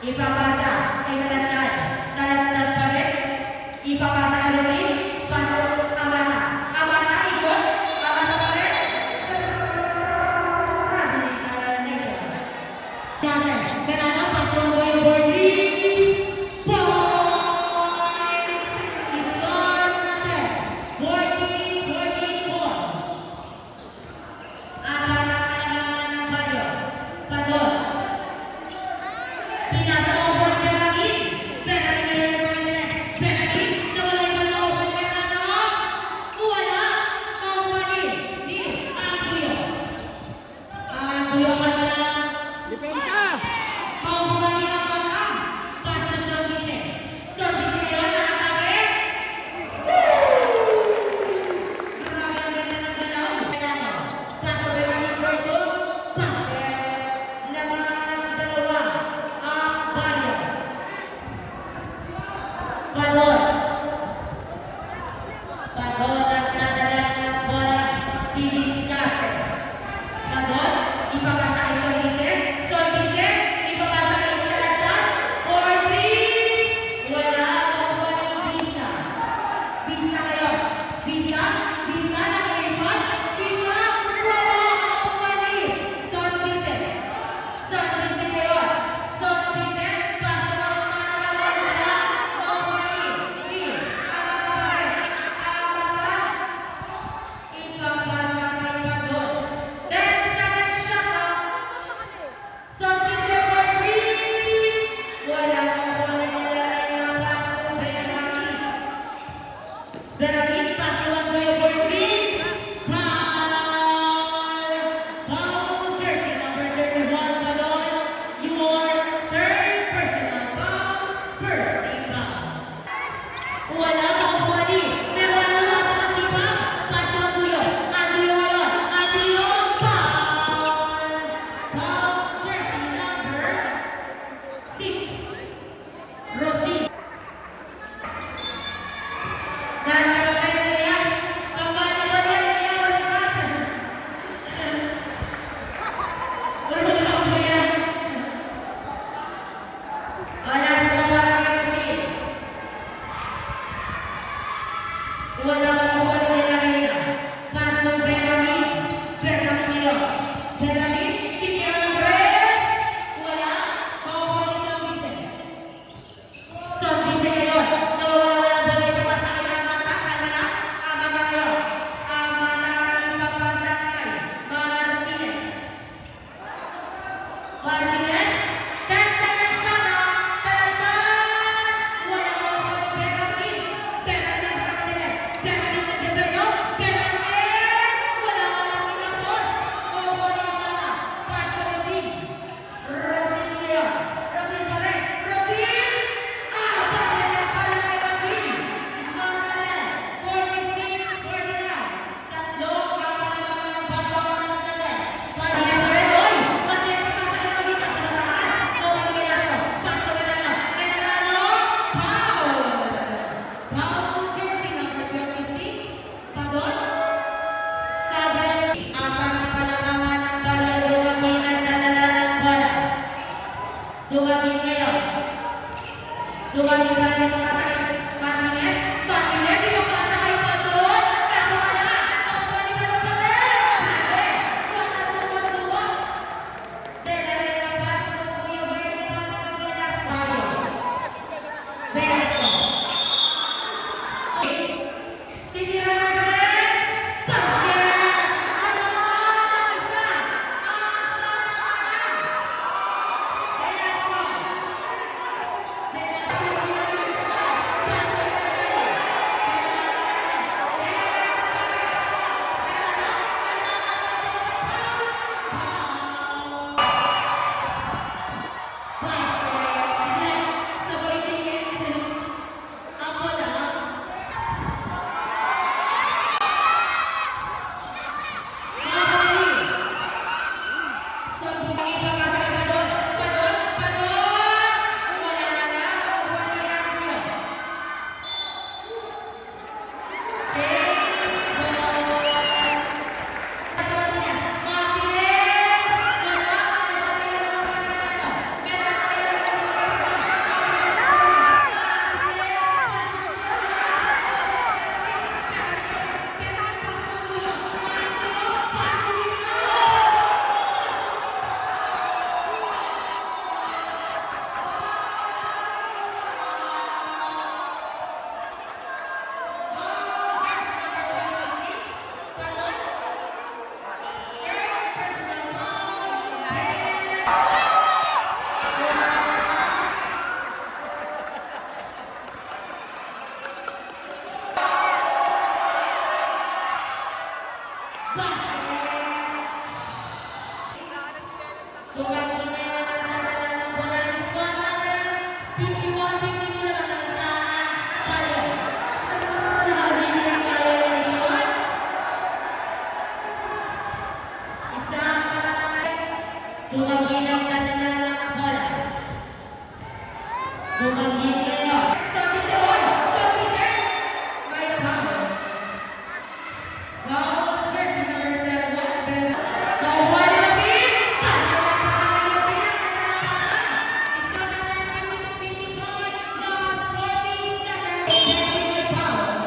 Ipapasa kay Kalatlan. Kalatlan pa rin. Ipapasa kay Rosin. Pasok Amata. Amata, ikot. Amata pa rin. Radyo na Nature. Pinasa mo po ang Bernadine. Bernadine na yung Bernadine. Nawala yung mga open Bernadine. Wala. Mawali. Di. Aguyo. Aguyo ka na lang. Depensa! Mawali ang baka. Pass to service. Service ngayon na atake. Grabe ang ganda ng galaw. Pass to Bernadine Burgos. Basket. Laban ng dalawa. Ang Bayo. Padon. Padon at nadala ng bola. Didiskarte. Padon. Ipapasa kay Solvise. Solvise. Ipapasa kay Kalagdan. 4-3. Wala. Makuha ni Vista. Vista kayo. Vista. Vista na kayo pass. Vista. Wala. Makuha ni Solvise. Solvise kayo. Solvise. Pass na mga wala. Makuha ni V. Ipapasa kay Padon. 10 seconds shot. Solvise for 3. Wala. Makuha ni Bernadine. Pass to Bernadine. Bernadine, pass to Aguyo for 3. Foul jersey number 31, Padon. Your third personal foul, first team foul. Wala makuha ni. Pero wala nakakasipag. Pass to Aguyo. Aguyo ngayon. Aguyo, foul. Foul jersey number 6. Rosie. Nangyayari na yan. Kambali ba yan? Yan. Wala ko yan. Wala sa mga Rosie. Wala makuha ni Bernadine. Pass to Bernadine. Bernadine ngayon. Bernadine, titira ng press. Wala. Makuha ni Solvise. Solvise ngayon. Nawawala ang bola. Ipapasa kay Amata. Amata. Amata ngayon. Amata ipapasa kay Martinez. Martinez. 10 seconds shot na. Talagdan. Wala makuha ni Bernadine. Bernadine kapatid. Bernadine nagdadalo. Bernadine. Wala kinapos. Makuha ni Amata. Pass to Rosie. Rosie ngayon. Rosie pa rin. Rosie. Pass niya para kay Rosie. Small na rin. 46-49. Tatlo. Kapalimagan ng bagong oras na rin. Pass niya pa rin. Oy! Martinez ipasa niya magitas sa mataas. Makuha ni Velasco. Pass to Medrano. Medrano. Foul. Foul jersey number 26. Padon. Sabi apat na palakaman ng bola. Duwagin at nadala ng bola. Duwagin ngayon. Duwagin pa rin ipapasa kay Martinez. Martinez ipapasa kay Padon. Kaso wala. Makuha ni Padon pa rin. Grabe. Wala tuwa-tuwa. Dahil ang pass mo po yung very pass to Velasco. Velasco. Titira ng press. Basket. Ano ba? Isa. Asa. Velasco. Velasco. Martinez. Tumagin kayo. Service on. Service. May foul. Foul. Jersey number 7. Pero Kawal Rosin. Pagkakas Kawal Rosin. It's not a 55. Last 40 seconds. Technical foul.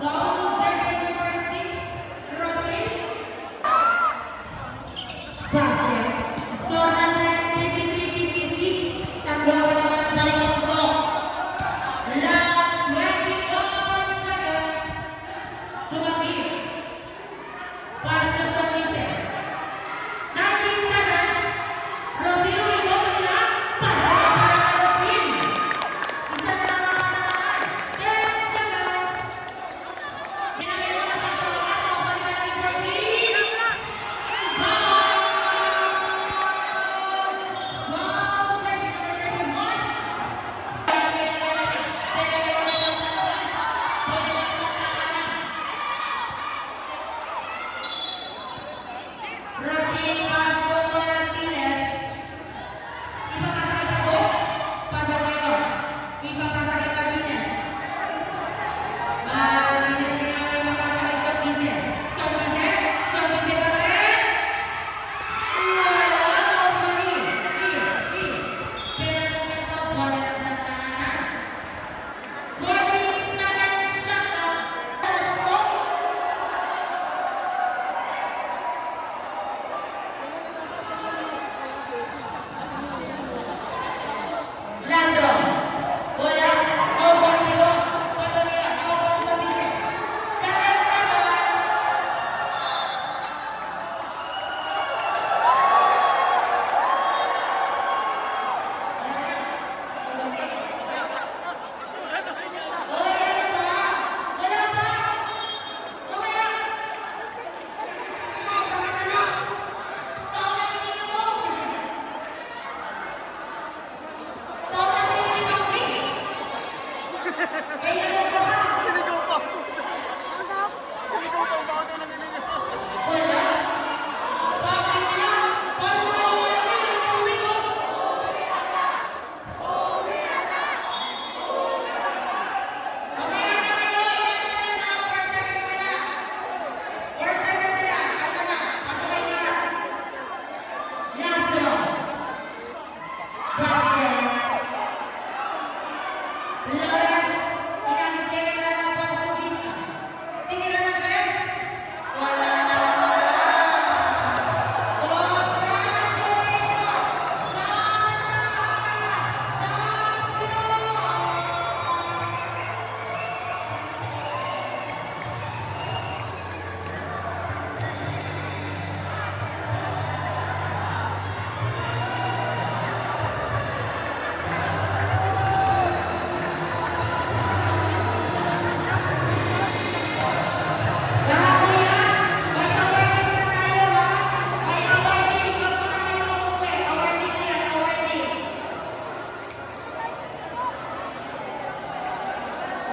Foul. Jersey number 6. Rosin. Basket. Score natin 53-56. Tanggapan naman ang balik ng usok. Last 21 seconds. Tumagin. Pass to Somise. 19 seconds. Rosin ulit nila. Para para Rosin. Isa na lang ang kailangan. 10 seconds. Pinakita na siya sa labas. Pabalikan ni Courtney. Rosin Castro Martinez. Ipapasakit ako. Pagod kayo. Ipapasakit Martinez. Martinez yan. Ipapasakit Sorbise. Sorbise. Sorbise pa rin. Wala. Umani. Pero nung next na wala na sa tahanan. 14 seconds shot clock. Lando. Wala. Over dito. Pagod nila. Ako po sa bise. 7 seconds.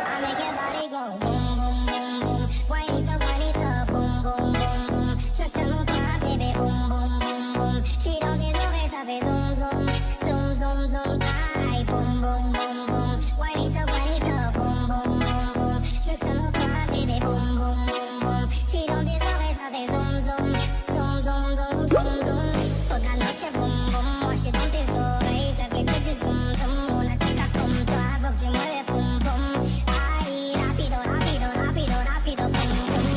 I make your body go boom, boom, boom, boom. Wind it up, boom, boom, boom, boom. Switch the mood, baby, boom, boom, boom, boom. She don't deserve it, ça fait zoom, zoom, zoom, zoom, zoom. Aye, boom, boom, boom, boom. Wind it up, boom, boom, boom, boom. Switch the mood, baby, boom, boom, boom, boom. She don't deserve it, ça fait zoom, zoom, zoom, zoom, zoom, zoom, zoom. Toda noche, boom, boom. Moi, je dans tes oreilles, ça fait que du zoom, zoom. Una chica comme toi, faut que tu mueves, boom, boom. Ay, rápido, rápido, rápido, rápido, boom, boom.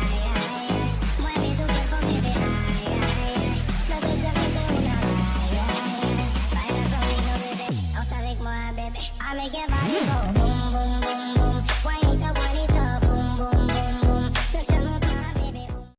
Ay, ay, ay. Mueve tu cuerpo, bebé, ay, ay, ay. No te cerres de una, ay, ay, ay. Baila conmigo, bebé. Danse avec moi, bébé. I make your body